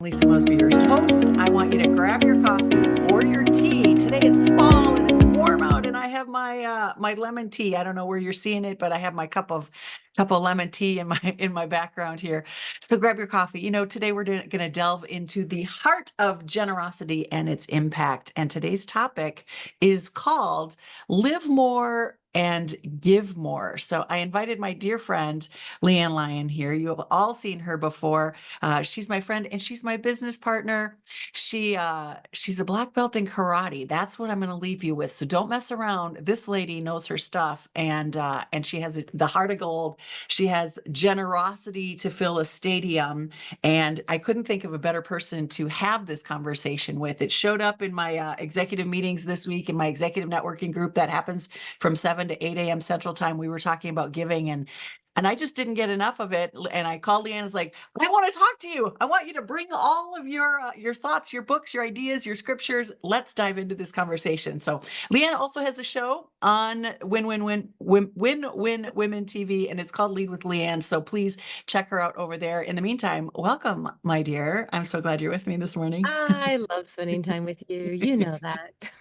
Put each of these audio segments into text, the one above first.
Lisa Mosbey, your host. I want you to grab your coffee or your tea. Today it's fall and it's warm out, and I have my lemon tea. I don't know where you're seeing it, but I have my cup of lemon tea in my background here. So grab your coffee. Today we're going to delve into the heart of generosity and its impact. And today's topic is called "Live More and Give More." So I invited my dear friend LeAnn Lyon here. You have all seen her before. She's my friend and she's my business partner. She's a black belt in karate. That's what I'm going to leave you with. So don't mess around. This lady knows her stuff, and she has the heart of gold. She has generosity to fill a stadium, and I couldn't think of a better person to have this conversation with. It showed up in my executive meetings this week in my executive networking group that happens from 7 to 8 a.m. Central Time. We were talking about giving, and I just didn't get enough of it. And I called LeAnn. It's like, I want to talk to you. I want you to bring all of your thoughts, your books, your ideas, your scriptures. Let's dive into this conversation. So LeAnn also has a show on Win Women TV, and it's called Lead with LeAnn. So please check her out over there. In the meantime, welcome, my dear. I'm so glad you're with me this morning. I love spending time with you. You know that.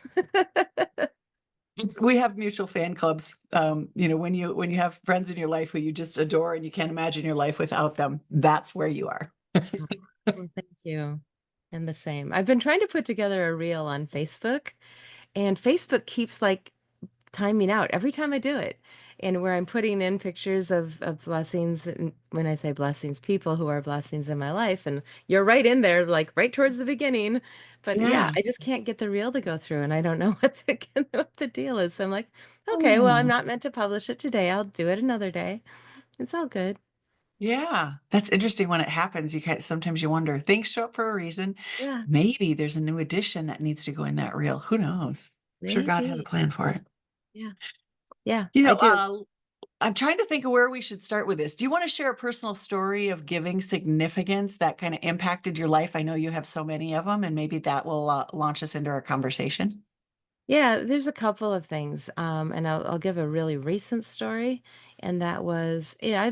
We have mutual fan clubs. When you have friends in your life who you just adore and you can't imagine your life without them, that's where you are. Oh, well, thank you. And the same. I've been trying to put together a reel on Facebook, and Facebook keeps like timing out every time I do it. And where I'm putting in pictures of blessings, and when I say blessings, people who are blessings in my life, and you're right in there, like right towards the beginning. But yeah, Yeah. I just can't get the reel to go through, and I don't know what the deal is. So I'm like, okay, well, I'm Oh, not meant to publish it today. I'll do it another day. It's all good. yeah. That's interesting when it happens. Sometimes you wonder, things show up for a reason. Yeah, Maybe there's a new edition that needs to go in that reel. Who knows? I'm sure God has a maybe. plan for it. Yeah, yeah, You I know, do. uh, I'm trying to think of where we should start with this. Do you want to share a personal story of giving significance that kind of impacted your life? I know you have so many of them, and maybe that will launch us into our conversation. Yeah, there's a couple of things. And I'll give a really recent story. And that was, I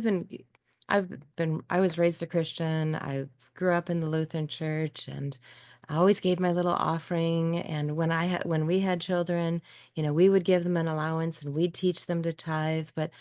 was raised a Christian. I grew up in the Lutheran church, and I always gave my little offering. And when we had children, we would give them an allowance and we'd teach them to tithe. But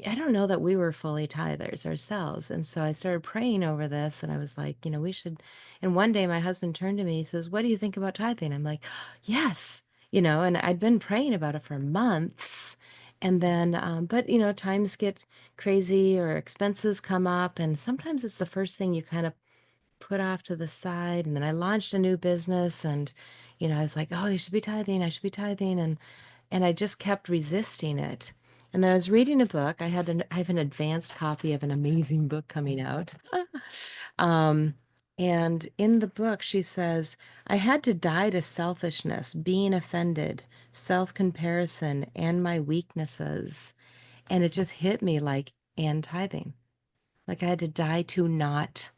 I don't know that we were fully tithers ourselves. And so I started praying over this, and I was like, we should. And one day my husband turned to me, he says, "What do you think about tithing?" I'm like, yes, and I'd been praying about it for months. And then, but times get crazy or expenses come up, and sometimes it's the first thing you kind of put off to the side. And then I launched a new business, and I was like, "Oh, you should be tithing, I should be tithing." And I just kept resisting it. And then I was reading a book. I have an advanced copy of an amazing book coming out. Um, and in the book, she says, I had to die to selfishness, being offended, self-comparison, and my weaknesses. And it just hit me like, and tithing. Like I had to die to not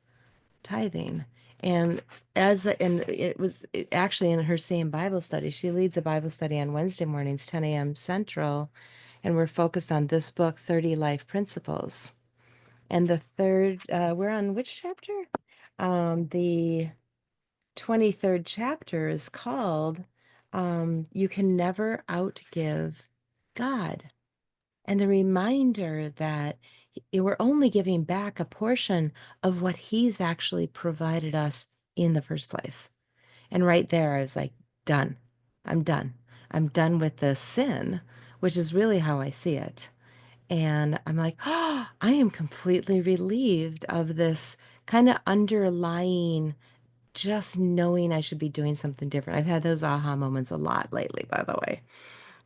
tithing. And and actually in her same Bible study, she leads a Bible study on Wednesday mornings, 10 a.m. Central, and we're focused on this book, 30 Life Principles. And the third, we're on which chapter? The 23rd chapter is called You Can Never Outgive God. And the reminder that we're only giving back a portion of what he's actually provided us in the first place. And right there, I was like, done. I'm done. I'm done with the sin, which is really how I see it. And I'm like, oh, I am completely relieved of this kind of underlying, just knowing I should be doing something different. I've had those aha moments a lot lately, by the way.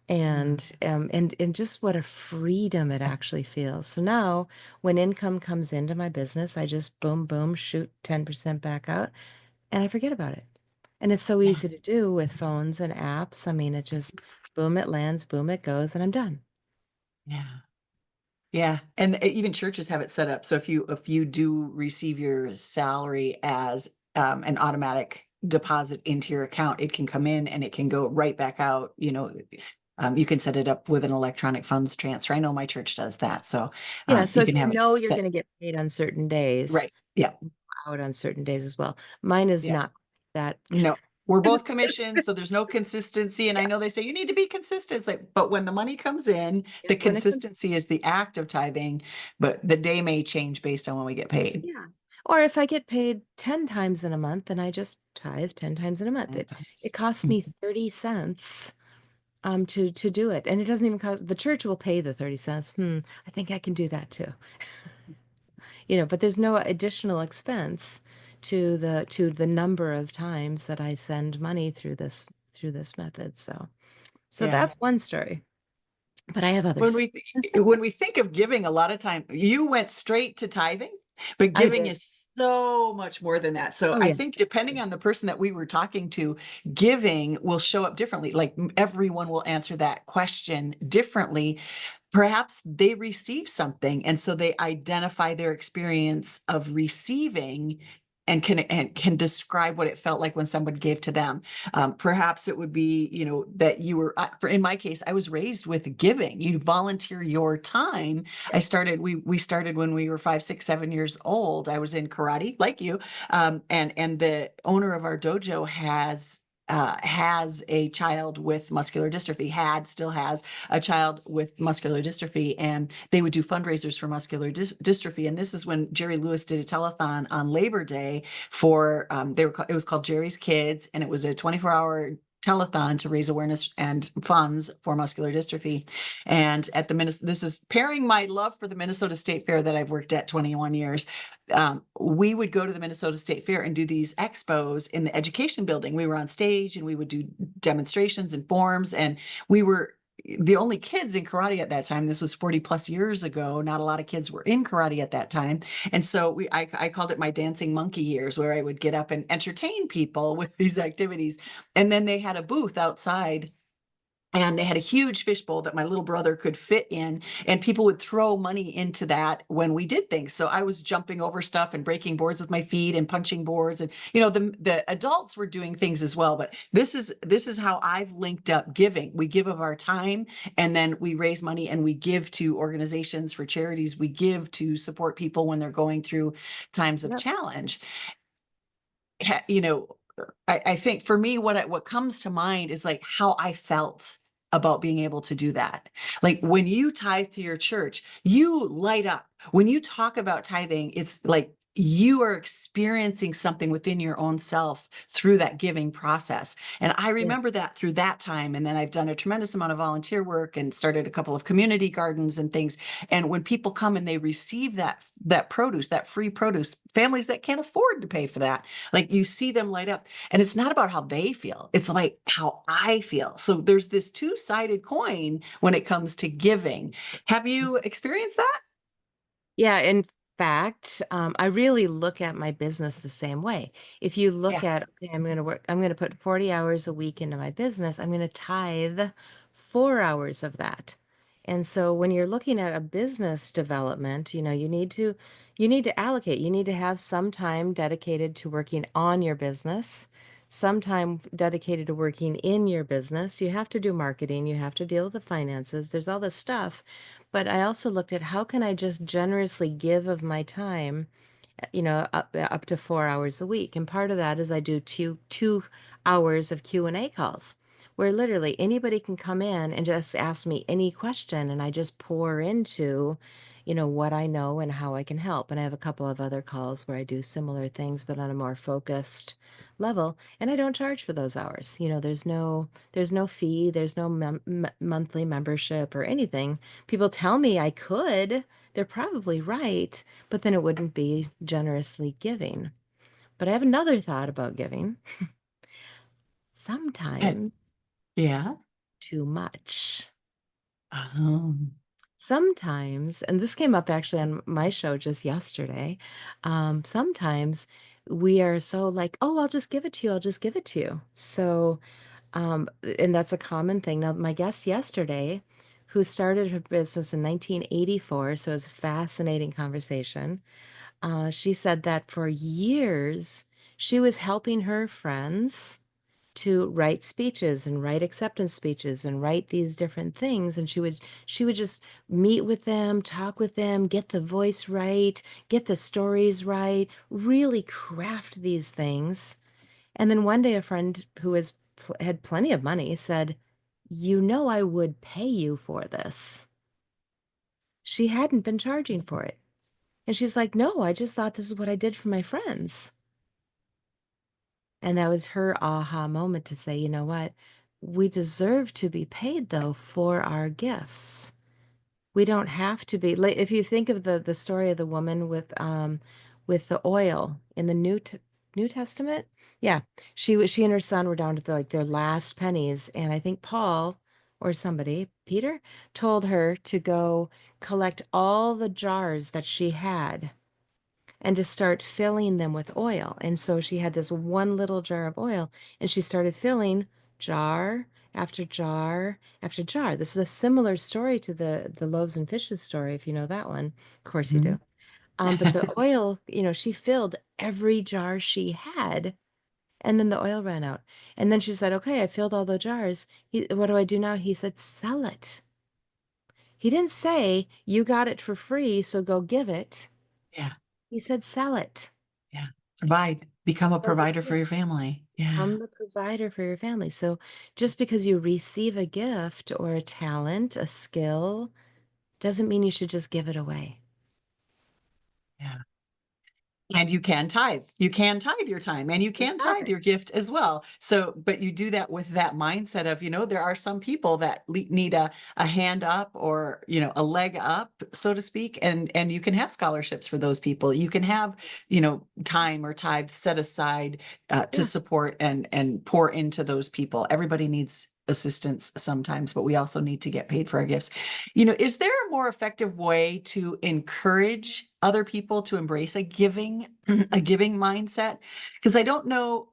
Yeah. And just what a freedom it actually feels. So now when income comes into my business, I just boom, boom, shoot 10% back out, and I forget about it. And it's so Yeah. easy to do with phones and apps. I mean, it just boom, it lands, boom, it goes, and I'm done. Yeah. Yeah. And even churches have it set up. So if you do receive your salary as an automatic deposit into your account, it can come in and it can go right back out. You can set it up with an electronic funds transfer. I know my church does that. So Yeah, so you if can you have it know you're set going to get paid on certain days, right. Yeah. out on certain days as well. Mine is Yeah. not that. No, we're both commissioned, so there's no consistency. And I Yeah, know they say you need to be consistent. It's like, but when the money comes in, the yep, when it comes, consistency is the act of tithing, but the day may change based on when we get paid. yeah. Or if I get paid 10 times in a month, then I just tithe 10 times in a month. It Sometimes. costs me 30 cents to do it. And it doesn't even cost, the church will pay the 30 cents. I think I can do that too. But there's no additional expense to the number of times that I send money through this method. So Yeah. that's one story. But I have When others. we think of giving, a lot of time you went straight to tithing, but I giving did. is so much more than that. So Oh I yeah. think depending on the person that we were talking to, giving will show up differently. Like everyone will answer that question differently. Perhaps they receive something, and so they identify their experience of receiving and can describe what it felt like when someone gave to them. Perhaps it would be, that you were, in my case, I was raised with giving. You volunteer your time. Yep. We started when we were 5, 6, 7 years old. I was in karate, like you, and the owner of our dojo has a child with muscular dystrophy, still has a child with muscular dystrophy, and they would do fundraisers for muscular dystrophy. And this is when Jerry Lewis did a telethon on Labor Day for it was called Jerry's Kids, and it was a 24-hour telethon to raise awareness and funds for muscular dystrophy. And at this is pairing my love for the Minnesota State Fair that I've worked at 21 years. We would go to the Minnesota State Fair and do these expos in the education building. We were on stage and we would do demonstrations and forms, and we were the only kids in karate at that time. This was 40 plus years ago. Not a lot of kids were in karate at that time. And so I called it my dancing monkey years, where I would get up and entertain people with these activities. And then they had a booth outside, and they had a huge fishbowl that my little brother could fit in, and people would throw money into that when we did things. So I was jumping over stuff and breaking boards with my feet and punching boards, and the adults were doing things as well. But this is how I've linked up giving. We give of our time, and then we raise money and we give to organizations, for charities. We give to support people when they're going through times of Yep. challenge. you know, I think for me, what comes to mind is like how I felt about being able to do that. Like when you tithe to your church, you light up. When you talk about tithing, it's like you are experiencing something within your own self through that giving process. And I Yeah. remember that through that time. And then I've done a tremendous amount of volunteer work and started a couple of community gardens and things. And when people come and they receive that produce, that free produce, families that can't afford to pay for that, like you see them light up. And it's not about how they feel, it's like how I feel. So there's this two-sided coin when it comes to giving. Have you experienced that? Yeah, in fact, I really look at my business the same way. If you look Yeah. at, okay, I'm going to put 40 hours a week into my business, I'm going to tithe 4 hours of that. And so when you're looking at a business development, you need to allocate. You need to have some time dedicated to working on your business, some time dedicated to working in your business. You have to do marketing, you have to deal with the finances. There's all this stuff. But I also looked at how can I just generously give of my time, up to 4 hours a week. And part of that is I do two hours of Q&A calls where literally anybody can come in and just ask me any question, and I just pour into, what I know and how I can help. And I have a couple of other calls where I do similar things, but on a more focused level. And I don't charge for those hours. There's no fee, there's no monthly membership or anything. People tell me I could. They're probably right, but then it wouldn't be generously giving. But I have another thought about giving. And Sometimes yeah. too much. Um, Sometimes, and this came up actually on my show just yesterday, sometimes we are so like, oh, I'll just give it to you. I'll just give it to you. So, and that's a common thing. Now, my guest yesterday, who started her business in 1984, so it was a fascinating conversation. She said that for years she was helping her friends to write speeches and write acceptance speeches and write these different things. And she would just meet with them, talk with them, get the voice right, get the stories right, really craft these things. And then one day a friend who had plenty of money said, "You know I would pay you for this." She hadn't been charging for it. And she's like, "No, I just thought this is what I did for my friends." And that was her aha moment to say, you know what? We deserve to be paid though for our gifts. We don't have to be like if you think of the story of the woman with the oil in the New Testament. Yeah. She and her son were down to like their last pennies. And I think Paul or somebody, Peter, told her to go collect all the jars that she had and to start filling them with oil. And so she had this one little jar of oil and she started filling jar after jar after jar. This is a similar story to the loaves and fishes story, if you know that one. Of course you Mhm. do. But the oil, she filled every jar she had, and then the oil ran out. And then she said, "Okay, I filled all the jars. What do I do now?" He said, "Sell it." He didn't say, "You got it for free, so go give it." Yeah. He said, "Sell it." Yeah. Provide, become a So provider for your family. Yeah. become the provider for your family. So just because you receive a gift or a talent, a skill, doesn't mean you should just give it away. Yeah. And you can tithe. You can tithe your time and you You can have tithe it. your gift as well. So, but you do that with that mindset of, there are some people that need a hand up or, a leg up, so to speak. And you can have scholarships for those people. You can have, time or tithe set aside to Yeah. support and pour into those people. Everybody needs assistance sometimes, but we also need to get paid for our gifts. Is there a more effective way to encourage other people to embrace a giving a giving mindset? Because I don't know,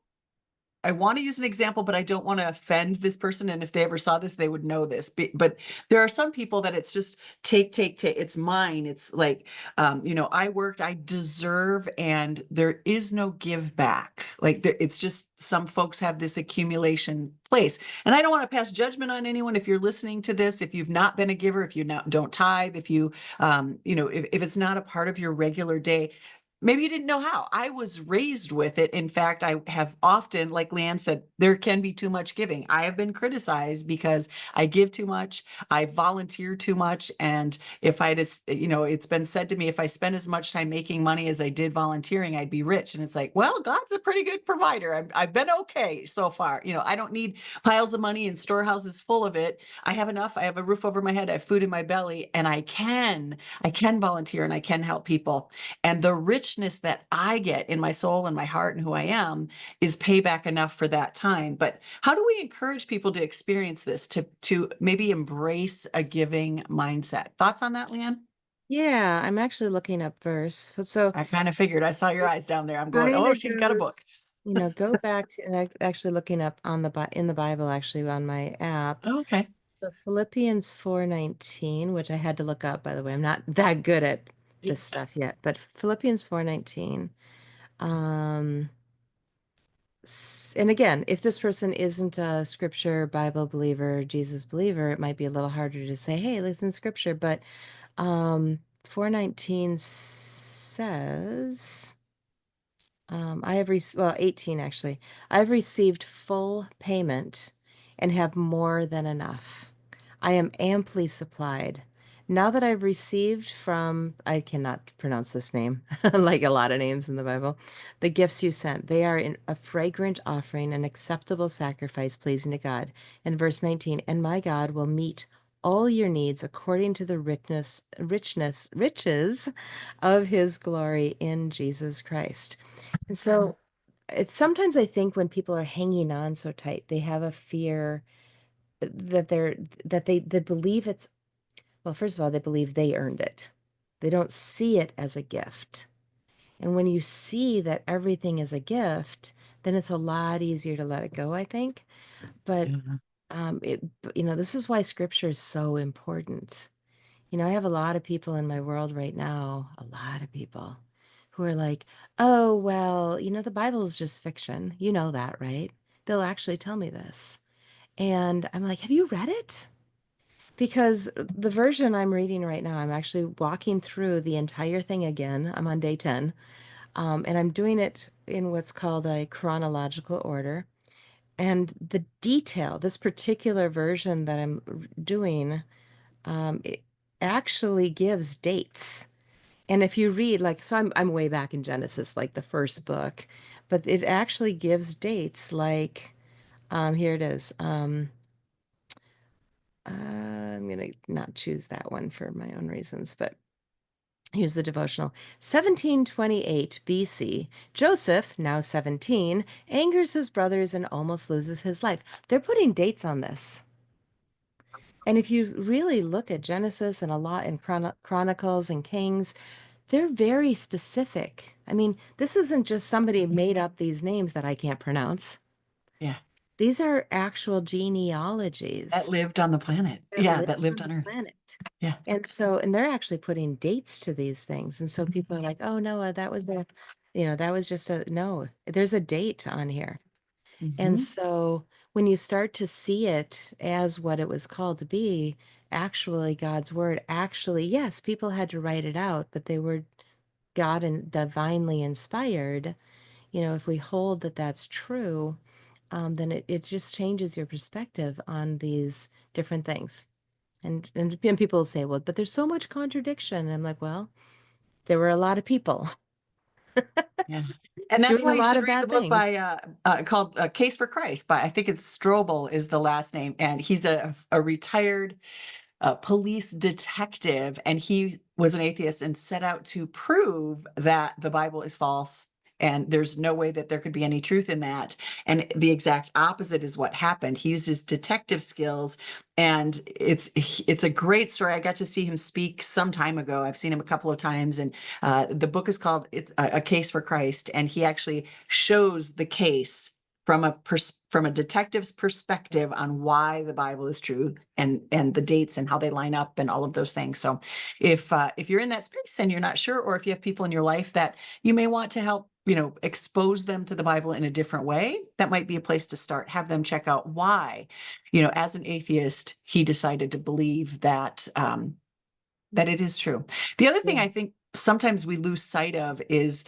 I want to use an example, but I don't want to offend this person. And if they ever saw this, they would know this. But there are some people that it's just take, take, take. It's mine. It's like, I worked, I deserve, and there is no give back. Like it's just some folks have this accumulation place. And I don't want to pass judgment on anyone. If you're listening to this, if you've not been a giver, if you don't tithe, if you, if it's not a part of your regular day, maybe you didn't know how. I was raised with it. In fact, I have often, like LeAnn said, there can be too much giving. I have been criticized because I give too much, I volunteer too much. And if I just, it's been said to me, if I spend as much time making money as I did volunteering, I'd be rich. And it's like, well, God's a pretty good provider. I've been okay so far. I don't need piles of money and storehouses full of it. I have enough. I have a roof over my head. I have food in my belly, and I can volunteer and I can help people. And the richness that I get in my soul and my heart and who I am is payback enough for that time. But how do we encourage people to experience this, to maybe embrace a giving mindset? Thoughts on that, LeAnn? Yeah, I'm actually looking up verse. So I kind of figured. I saw your eyes down there. I'm going, kind oh, of she's got a book. goes, go back and actually looking up on in the Bible, actually on my app. Oh, okay. So Philippians 4:19, which I had to look up, by the way. I'm not that good at this stuff yet, but Philippians 4:19. Um, and again, if this person isn't a scripture Bible believer, Jesus believer, it might be a little harder to say, hey, listen, scripture. But 4:19 says, I have well, 18 actually. I've received full payment and have more than enough. I am amply supplied. Now that I've received from, I cannot pronounce this name, like a lot of names in the Bible, the gifts you sent, they are in a fragrant offering, an acceptable sacrifice pleasing to God. And verse 19, and my God will meet all your needs according to the riches of his glory in Jesus Christ. And so it's sometimes I think when people are hanging on so tight, they have a fear that they believe it's, well, first of all, they believe they earned it. They don't see it as a gift. And when you see that everything is a gift, then it's a lot easier to let it go, I think. But Yeah. this is why scripture is so important. I have a lot of people in my world right now, a lot of people who are like, oh, well, the Bible is just fiction. You know that, right? they'll actually tell me this. And I'm like, have you read it? Because the version I'm reading right now, I'm actually walking through the entire thing again. I'm on day 10, and I'm doing it in what's called a chronological order. And the detail, this particular version that I'm doing, it actually gives dates. And if you read, like, so I'm way back in Genesis, like the first book, but it actually gives dates like, here it is. I'm gonna not choose that one for my own reasons, but here's the devotional. 1728 BC, Joseph, now 17, angers his brothers and almost loses his life. They're putting dates on this. And if you really look at Genesis and a lot in Chronicles and Kings, they're very specific. I mean, this isn't just somebody made up these names that I can't pronounce. Yeah. These are actual That genealogies lived on the planet. that Yeah, lived that lived on the on Earth. planet. Yeah. And so, and they're actually putting dates to these things. And so people are like, oh, Noah, that was a, that was just a, no, there's a date on here. And Hmm. so when you start to see it as what it was called to be, actually God's word, actually, yes, people had to write it out, but they were God and divinely inspired. If we hold that that's true, then it just changes your perspective on these different things. And people say, well, but there's so much contradiction. And I'm like, well, there were a lot of people Yeah. And that's doing why a you lot should of read the bad book things. by called Case for Christ by I think it's Strobel is the last name, and he's a retired police detective, and he was an atheist and set out to prove that the Bible is false. And there's no way that there could be any truth in that. And the exact opposite is what happened. He used his detective skills, and it's a great story. I got to see him speak some time ago. I've seen him a couple of times, and the book is called "It's a Case for Christ," and he actually shows the case from a detective's perspective on why the Bible is true, and the dates and how they line up and all of those things. So if you're in that space and you're not sure, or if you have people in your life that you may want to help, expose them to the Bible in a different way, that might be a place to start. Have them check out why, as an atheist, he decided to believe that it is true. The other thing Yeah. I think sometimes we lose sight of is,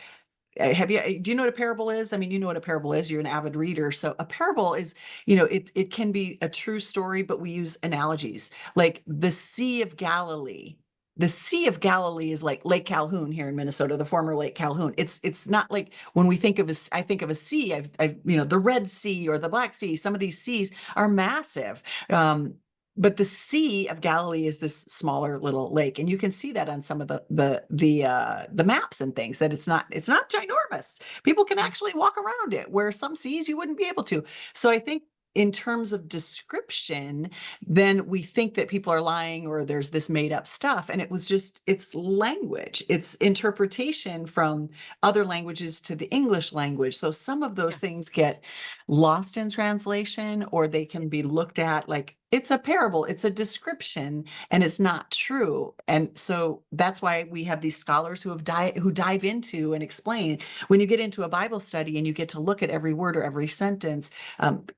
do you know what a parable is? I mean, you know what a parable is. You're an avid reader. So a parable is, it can be a true story, but we use analogies like the Sea of Galilee. The Sea of Galilee is like Lake Calhoun here in Minnesota, the former Lake Calhoun. It's not like when we think of I think of a sea, the Red Sea or the Black Sea. Some of these seas are massive. But the Sea of Galilee is this smaller little lake, and you can see that on some of the maps and things, that it's not ginormous. People can actually walk around it, where some seas you wouldn't be able to. So I think in terms of description, then we think that people are lying or there's this made up stuff, and it's language, it's interpretation from other languages to the English language. So some of those Yeah. things get lost in translation, or they can be looked at like it's a parable, it's a description, and it's not true. And so that's why we have these scholars who dive into and explain. When you get into a Bible study and you get to look at every word or every sentence,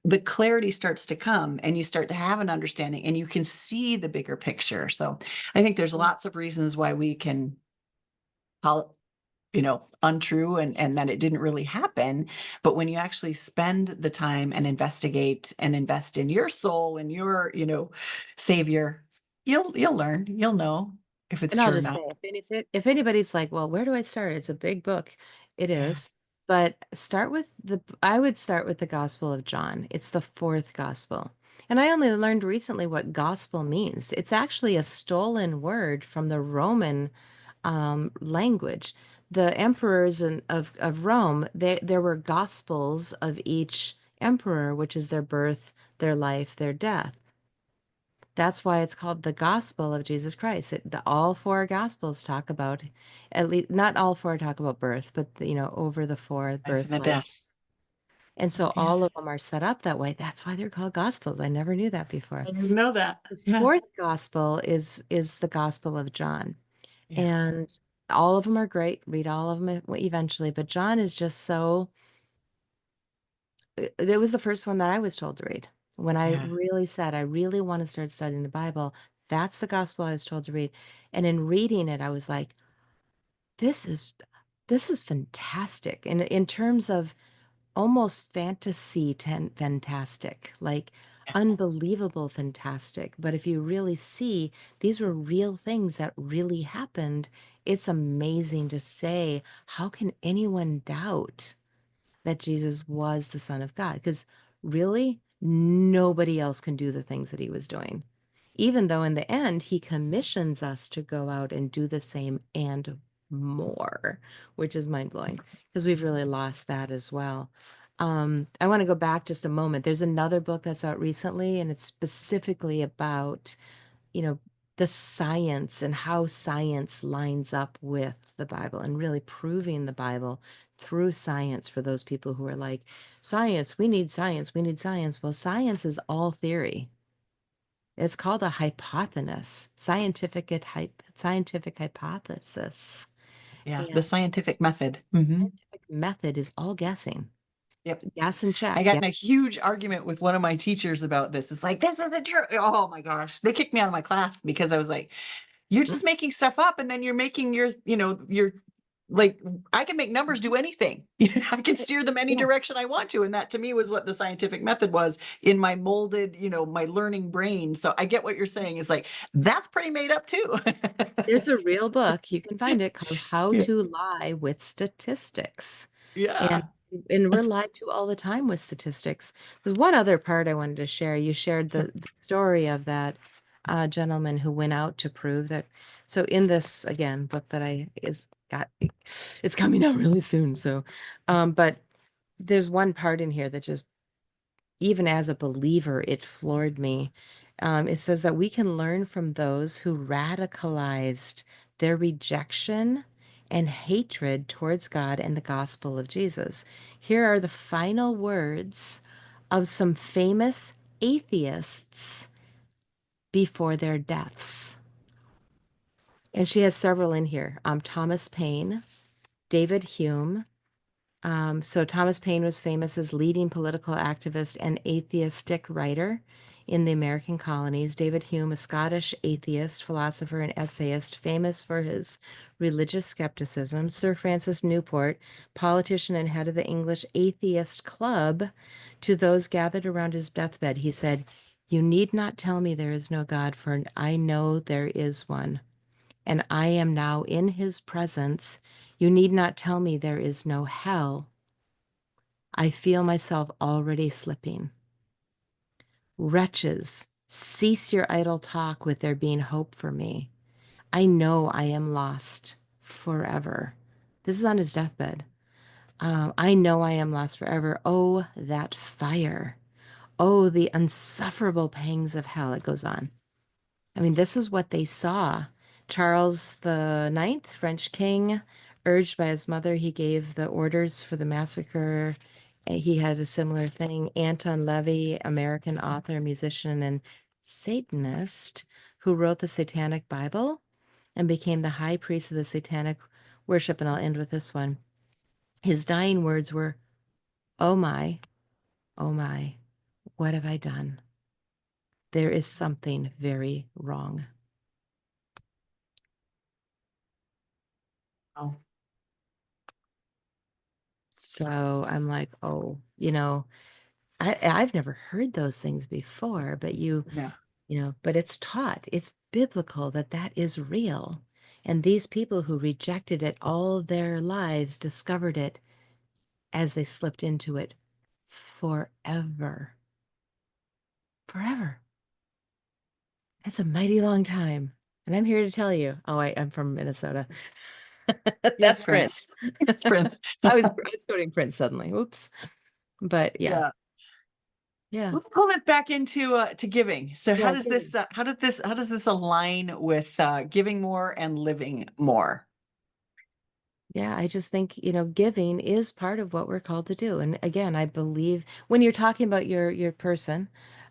the clarity starts to come, and you start to have an understanding, and you can see the bigger picture. So I think there's Yeah. lots of reasons why we can call untrue, and that it didn't really happen. But when you actually spend the time and investigate and invest in your soul and your, savior, you'll learn, you'll know if it's And I'll true or just not. say, if anybody's like, well, where do I start? It's a big book. It Yeah. is. But I would start with the Gospel of John. It's the fourth gospel. And I only learned recently what gospel means. It's actually a stolen word from the Roman language. The emperors of Rome, there were gospels of each emperor, which is their birth, their life, their death. That's why it's called the gospel of Jesus Christ. All four gospels talk about, at least, not all four talk about birth, but over the four, Life and birth, the life. death. And so Yeah. all of them are set up that way. That's why they're called gospels. I never knew that before. I didn't know that. The Yeah. fourth gospel is the Gospel of John. Yeah. And all of them are great. Read all of them eventually, but John is just so it was the first one that I was told to read. When I Yeah. really said, I really want to start studying the Bible, that's the gospel I was told to read. And in reading it, I was like, this is this is fantastic. And in terms of almost fantastic, like unbelievable fantastic. But if you really see, these were real things that really happened. It's amazing to say, how can anyone doubt that Jesus was the Son of God? Because really, nobody else can do the things that he was doing. Even though in the end, he commissions us to go out and do the same and more, which is mind blowing because we've really lost that as well. I want to go back just a moment. There's another book that's out recently, and it's specifically about, you know, the science and how science lines up with the Bible and really proving the Bible through science for those people who are like, science, we need science, we need science. Well, science is all theory. It's called a hypothesis, scientific hypothesis. Yeah. The And scientific method. Hmm. scientific method is all guessing. Yep. Guess and I check. got in a Guess. huge argument with one of my teachers about this. It's like, this isn't true. Oh my gosh. They kicked me out of my class because I was like, you're Mm, just making stuff up and then you're making your like I can make numbers do anything. I can steer them any yeah. direction I want to. And that to me was what the scientific method was in my molded, my learning brain. So I get what you're saying. It's like, that's pretty made up too. There's a real book, you can find it, called How Yeah. to Lie with Statistics. And Yeah. and we're lied to all the time with statistics. There's one other part I wanted to share. You shared the story of that gentleman who went out to prove that. So in this again book that I is got it's coming out really soon. So but there's one part in here that just even as a believer, it floored me. It says that we can learn from those who radicalized their rejection and hatred towards God and the gospel of Jesus. Here are the final words of some famous atheists before their deaths. And she has several in here. Thomas Paine, David Hume. So Thomas Paine was famous as leading political activist and atheistic writer in the American colonies. David Hume, a Scottish atheist, philosopher, and essayist, famous for his religious skepticism. Sir Francis Newport, politician and head of the English Atheist Club, to those gathered around his deathbed, he said, "You need not tell me there is no God, for I know there is one, and I am now in his presence. You need not tell me there is no hell. I feel myself already slipping. Wretches, cease your idle talk with there being hope for me. I know I am lost forever." This is on his deathbed. I know I am lost forever. Oh, that fire. Oh, the unsufferable pangs of hell. It goes on. I mean, this is what they saw. Charles the Ninth, French king, urged by his mother, he gave the orders for the massacre. He had a similar thing. Anton Levy, American author, musician, and Satanist, who wrote the Satanic Bible and became the high priest of the Satanic worship. And I'll end with this one. His dying words were, oh my, what have I done? There is something very wrong." Oh, So I'm like, oh, I've never heard those things before, but yeah. but it's taught, it's biblical that that is real. And these people who rejected it all their lives discovered it as they slipped into it forever. Forever. That's a mighty long time. And I'm here to tell you, oh, I'm from Minnesota. Yes, That's Prince. Prince. Yes, Prince. I was quoting Prince suddenly. Oops. But yeah, Yeah. yeah, Let's pull it back into to giving. So how yeah. does this how does this align with giving more and living more? Yeah, I just think, giving is part of what we're called to do. And again, I believe when you're talking about your person,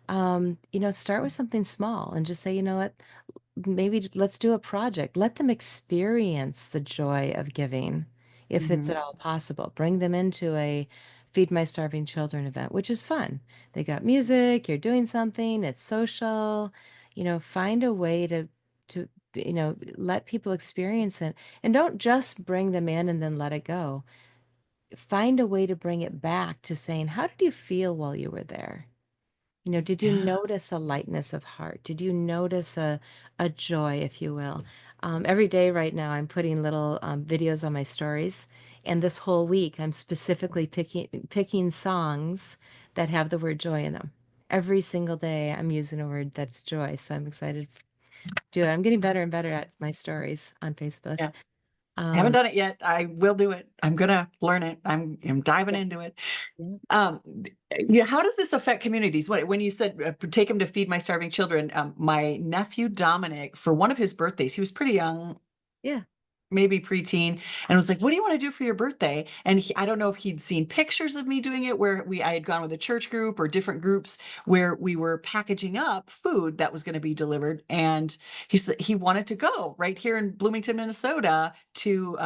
start with something small and just say, you know what, maybe let's do a project. Let them experience the joy of giving if it's Hmm. at all possible. Bring them into a Feed My Starving Children event, which is fun. They got music, you're doing something, it's social. Find a way to let people experience it. And don't just bring them in and then let it go. Find a way to bring it back to saying, how did you feel while you were there? Did you Yeah. notice a lightness of heart? Did you notice a joy, if you will? Every day right now, I'm putting little videos on my stories, and this whole week, I'm specifically picking songs that have the word joy in them. Every single day, I'm using a word that's joy, so I'm excited to do it. I'm getting better and better at my stories on Facebook. Yeah. I haven't Um, done it yet. I will do it. I'm gonna learn it. I'm diving yeah, into it. yeah, Um, yeah, how does this affect communities? When you said take him to feed my starving children, my nephew Dominic, for one of his birthdays, he was pretty young, yeah. maybe preteen, and was like, "What do you want to do for your birthday?" And I don't know if he'd seen pictures of me doing it, where I had gone with a church group or different groups where we were packaging up food that was going to be delivered, and he wanted to go right here in Bloomington, Minnesota, to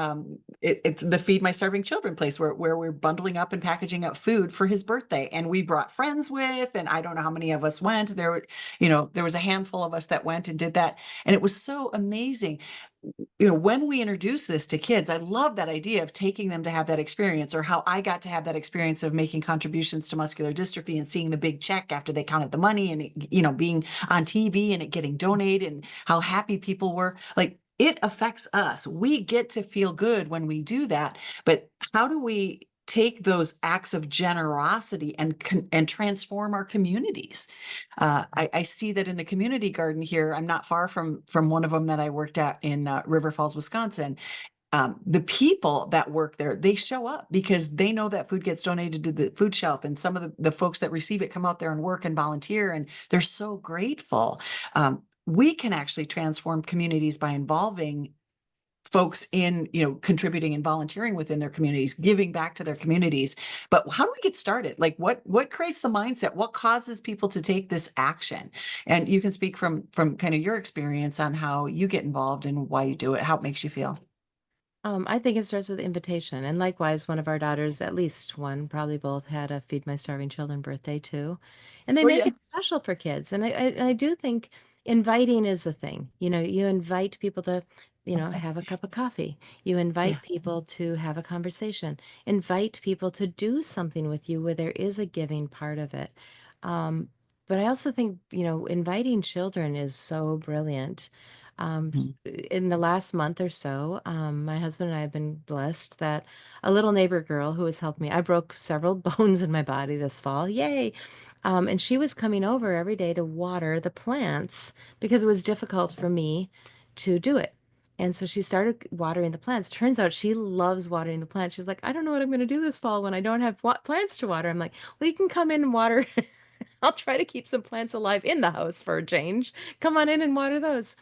it's the Feed My Starving Children place where we're bundling up and packaging up food for his birthday, and we brought friends with, and I don't know how many of us went. There was a handful of us that went and did that, and it was so amazing. When we introduce this to kids, I love that idea of taking them to have that experience, or how I got to have that experience of making contributions to muscular dystrophy and seeing the big check after they counted the money, and being on TV and it getting donated, and how happy people were. Like, it affects us. We get to feel good when we do that. But how do we take those acts of generosity and transform our communities? I see that in the community garden here. I'm not far from one of them that I worked at in River Falls, Wisconsin. The people that work there, they show up because they know that food gets donated to the food shelf, and some of the folks that receive it come out there and work and volunteer, and they're so grateful. We can actually transform communities by involving folks in, contributing and volunteering within their communities, giving back to their communities. But how do we get started? Like, what creates the mindset? What causes people to take this action? And you can speak from kind of your experience on how you get involved and why you do it, how it makes you feel. I think it starts with invitation. And likewise, one of our daughters, at least one, probably both, had a Feed My Starving Children birthday too. And they Oh make yeah. it special for kids. And I do think inviting is the thing. You invite people to, have a cup of coffee. You Yeah. invite people to have a conversation. Invite people to do something with you where there is a giving part of it. Um, but I also think, inviting children is so brilliant. Um, Mhm. in the last month or so, my husband and I have been blessed that a little neighbor girl who has helped me, I broke several bones in my body this fall. Yay. And she was coming over every day to water the plants because it was difficult for me to do it. And so she started watering the plants. Turns out she loves watering the plants. She's like, I don't know what I'm going to do this fall when I don't have plants to water. I'm like, well, you can come in and water. I'll try to keep some plants alive in the house for a change. Come on in and water those.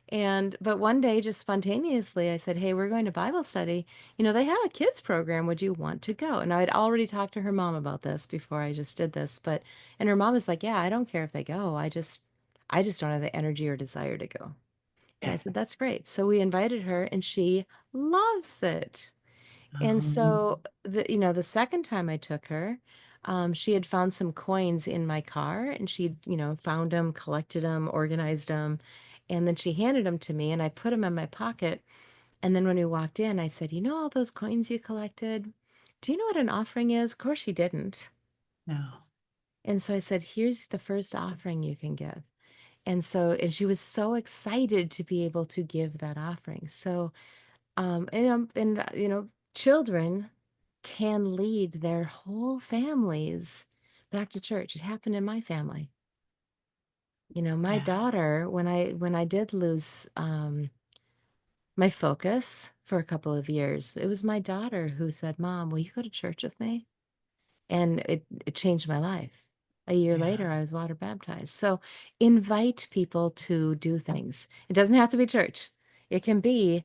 But one day, just spontaneously, I said, hey, we're going to Bible study. They have a kids program. Would you want to go? And I'd already talked to her mom about this before I just did this. And her mom was like, yeah, I don't care if they go. I just don't have the energy or desire to go. And I Yeah. said, that's great. So we invited her and she loves it. And Um, so the second time I took her, she had found some coins in my car and she'd, found them, collected them, organized them, and then she handed them to me and I put them in my pocket. And then when we walked in, I said, all those coins you collected? Do you know what an offering is? Of course she didn't. no. And so I said, here's the first offering you can give. And she was so excited to be able to give that offering. So children can lead their whole families back to church. It happened in my family. My Yeah. daughter, when I did lose my focus for a couple of years, it was my daughter who said, Mom, will you go to church with me? And it changed my life. A year Yeah. later, I was water baptized. So invite people to do things. It doesn't have to be church. It can be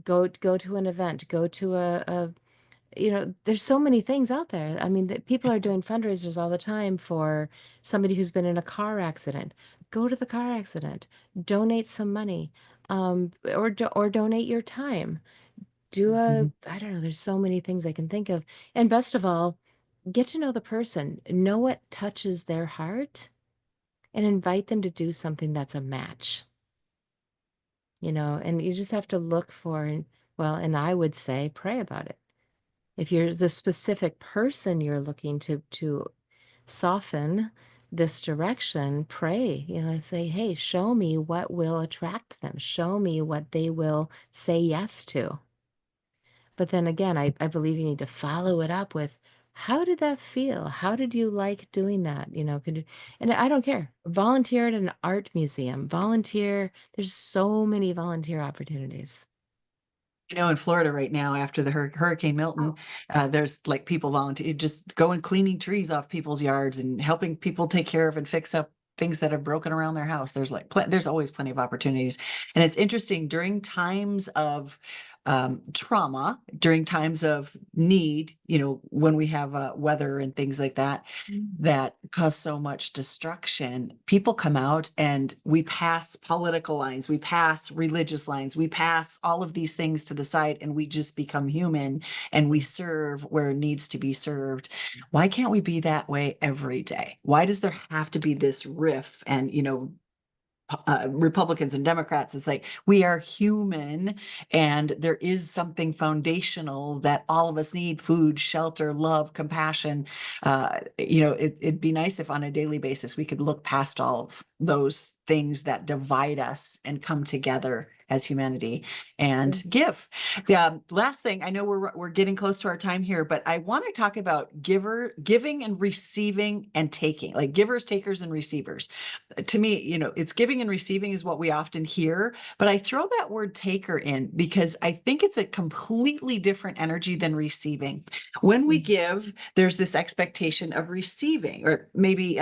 go to an event, go to there's so many things out there. I mean, people are doing fundraisers all the time for somebody who's been in a car accident. Go to the car accident, donate some money, or donate your time. Mhm. I don't know, there's so many things I can think of. And best of all, get to know the person, know what touches their heart, and invite them to do something that's a match, and you just have to look for, well, and I would say pray about it. If you're the specific person you're looking to soften this direction, pray, say, hey, show me what will attract them. Show me what they will say yes to. But then again, I believe you need to follow it up with, how did that feel? How did you like doing that? And I don't care. Volunteer at an art museum, volunteer. There's so many volunteer opportunities. In Florida right now, after the Hurricane Milton, there's like people volunteer just going cleaning trees off people's yards and helping people take care of and fix up things that have broken around their house. There's there's always plenty of opportunities, and it's interesting during times of trauma, during times of need. When we have weather and things like that that cause so much destruction, people come out and we pass political lines, we pass religious lines, we pass all of these things to the side, and we just become human and we serve where it needs to be served. Why can't we be that way every day? Why does there have to be this riff and, Republicans and Democrats? It's like we are human, and there is something foundational that all of us need: food, shelter, love, compassion. It'd be nice if on a daily basis we could look past all of those things that divide us and come together as humanity and give. The last thing, I know we're getting close to our time here, but I want to talk about giving and receiving and taking, like givers, takers, and receivers. To me, it's giving and receiving is what we often hear, but I throw that word taker in because I think it's a completely different energy than receiving. When we give, there's this expectation of receiving, or maybe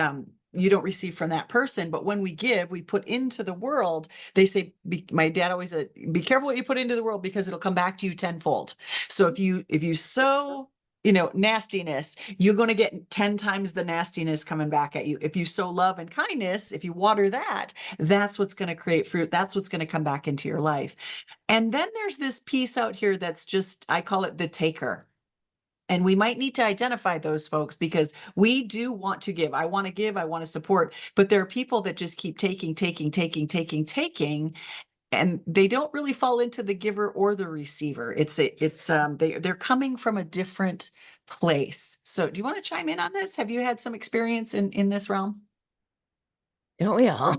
you don't receive from that person, but when we give, we put into the world. They say, my dad always said, be careful what you put into the world because it'll come back to you tenfold. So if you sow nastiness, you're going to get 10 times the nastiness coming back at you. If you sow love and kindness, if you water that, that's what's going to create fruit. That's what's going to come back into your life. And then there's this piece out here that's just, I call it the taker. And we might need to identify those folks because we do want to give. I want to give, I want to support, but there are people that just keep taking, taking, taking, taking, taking, and they don't really fall into the giver or the receiver. They're coming from a different place. So do you want to chime in on this? Have you had some experience in this realm? Don't we all?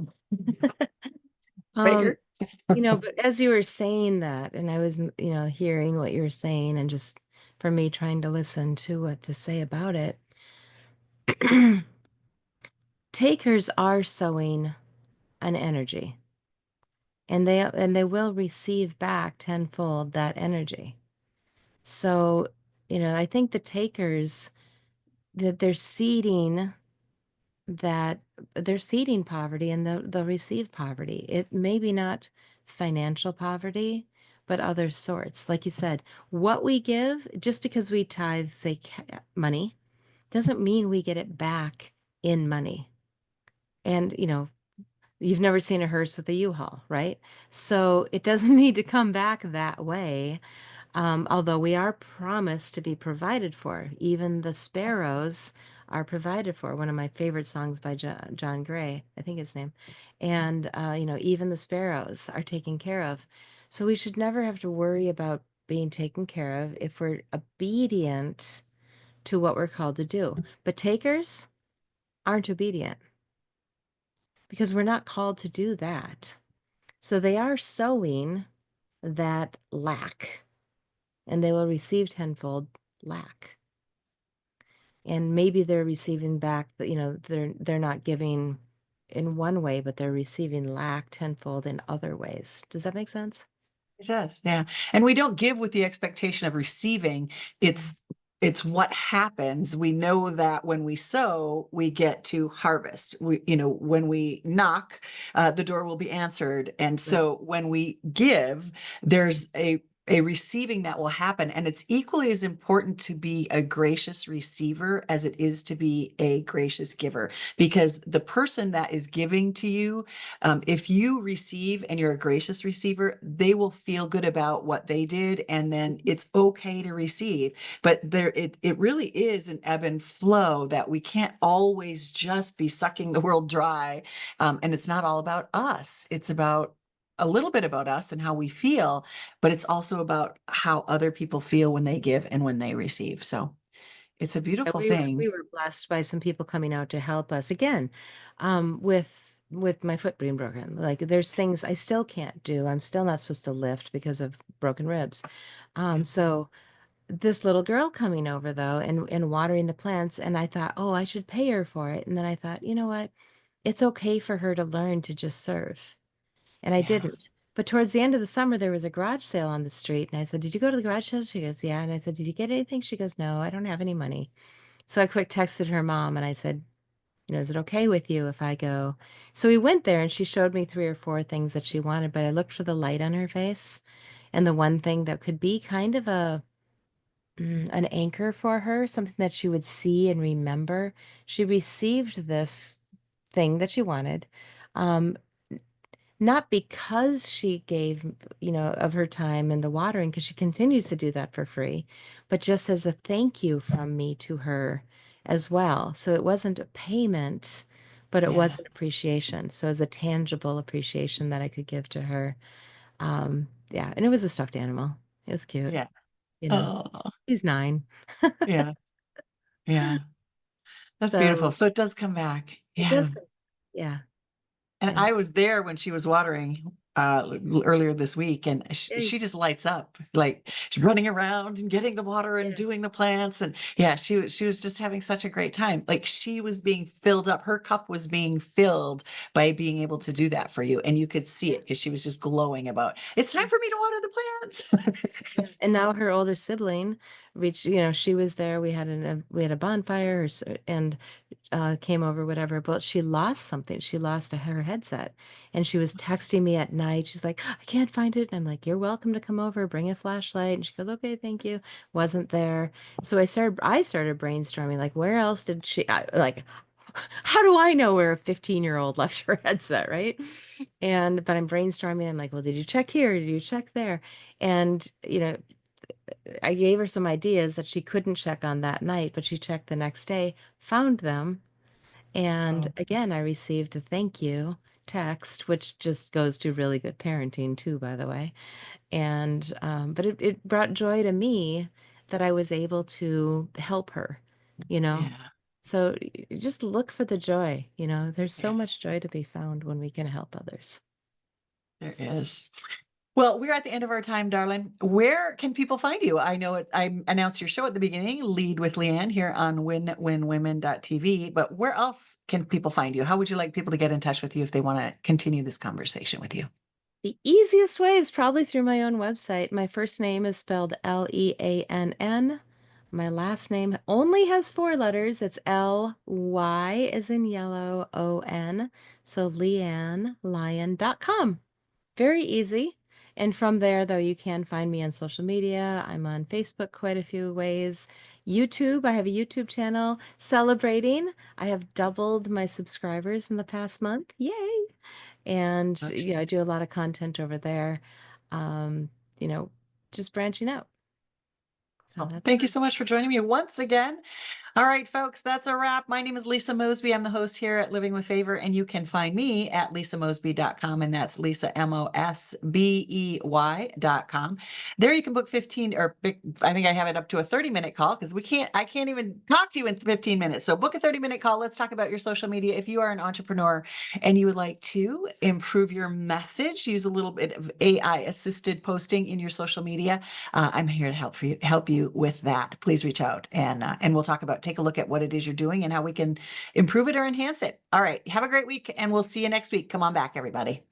Um, Figure. but as you were saying that, and I was, hearing what you were saying, and just for me trying to listen to what to say about it, takers are sowing an energy, and they will receive back tenfold that energy. So, I think the takers, that that they're seeding poverty, and they'll receive poverty. It maybe not financial poverty, but other sorts. Like you said, what we give, just because we tithe, say, money, doesn't mean we get it back in money. And, you've never seen a hearse with a U-Haul, right? So it doesn't need to come back that way. Although we are promised to be provided for. Even the sparrows are provided for. One of my favorite songs by John Gray, I think his name. And, even the sparrows are taken care of. So we should never have to worry about being taken care of if we're obedient to what we're called to do. But takers aren't obedient because we're not called to do that. So they are sowing that lack, and they will receive tenfold lack. And maybe they're receiving back, they're not giving in one way, but they're receiving lack tenfold in other ways. Does that make sense? It does, yeah. And we don't give with the expectation of receiving. It's what happens. We know that when we sow, we get to harvest. When we knock, the door will be answered. And Right. so when we give, there's a a receiving that will happen. And it's equally as important to be a gracious receiver as it is to be a gracious giver, because the person that is giving to you, if you receive and you're a gracious receiver, they will feel good about what they did. And then it's okay to receive. But it really is an ebb and flow that we can't always just be sucking the world dry. And it's not all about us. It's about a little bit about us and how we feel, but it's also about how other people feel when they give and when they receive. So it's a Yeah, beautiful we thing. were blessed by some people coming out to help us again, with my foot being broken. Like there's things I still can't do. I'm still not supposed to lift because of broken ribs. Yeah. So this little girl coming over though and watering the plants, and I thought, oh, I should pay her for it. And then I thought, you know what? It's okay for her to learn to just serve. And I Yeah. didn't. But towards the end of the summer, there was a garage sale on the street. And I said, did you go to the garage sale? She goes, yeah. And I said, did you get anything? She goes, no, I don't have any money. So I quick texted her mom and I said, is it okay with you if I go? So we went there and she showed me three or four things that she wanted, but I looked for the light on her face. And the one thing that could be kind of an anchor for her, something that she would see and remember. She received this thing that she wanted. Um, Not because she gave, of her time and the watering, because she continues to do that for free, but just as a thank you from me to her as well. So it wasn't a payment, but it was Yeah. an appreciation. So as a tangible appreciation that I could give to her. Yeah, and it was a stuffed animal. It was cute, Yeah. you know. Oh, She's 9. yeah. Yeah. That's beautiful. So So it does come back. it Yeah. does go. Yeah, And yeah. I was there when she was watering earlier this week, and Yay. she just lights up, like she's running around and getting the water and Yeah. doing the plants. And yeah, she was just having such a great time. Like she was being filled up. Her cup was being filled by being able to do that for you. And you could see it because she was just glowing about, it's time for me to water the Yeah. plants. And now her older sibling reached, she was there. We had a bonfire and came over, whatever, but she lost something. She lost her headset and she was texting me at night. She's like, I can't find it. And I'm like, you're welcome to come over, bring a flashlight. And she goes, okay, thank you. Wasn't there. So I started brainstorming, like, where else did like, how do I know where a 15-year-old left her headset, right? But I'm brainstorming. I'm like, well, did you check here? Did you check there? And, I gave her some ideas that she couldn't check on that night, but she checked the next day, found them. And Oh, again, I received a thank you text, which just goes to really good parenting too, by the way. But it brought joy to me that I was able to help her, you know? yeah, So just look for the joy, there's so yeah, much joy to be found when we can help others. there is. Well, we're at the end of our time, darling. Where can people find you? I know I announced your show at the beginning, Lead with LeAnn here on winwinwomen.tv, but where else can people find you? How would you like people to get in touch with you if they want to continue this conversation with you? The easiest way is probably through my own website. My first name is spelled Leann. My last name only has 4 letters. It's Ly as in yellow, O-N. So leannlyon.com. Very easy. And from there, though, you can find me on social media. I'm on Facebook quite a few ways. YouTube, I have a YouTube channel celebrating. I have doubled my subscribers in the past month. Yay! And, I do a lot of content over there. Um, you know, just branching out. So Well, that's thank you fun. so much for joining me once again. All right, folks, that's a wrap. My name is Lisa Mosby. I'm the host here at Living with Favor, and you can find me at lisamosby.com, and that's Lisa, Mosbey.com. There you can book 15, or I think I have it up to a 30-minute call because I can't even talk to you in 15 minutes. So book a 30-minute call. Let's talk about your social media. If you are an entrepreneur and you would like to improve your message, use a little bit of AI assisted posting in your social media, I'm here to help you with that. Please reach out and we'll talk about take a look at what it is you're doing and how we can improve it or enhance it. All right. Have a great week and we'll see you next week. Come on back, everybody.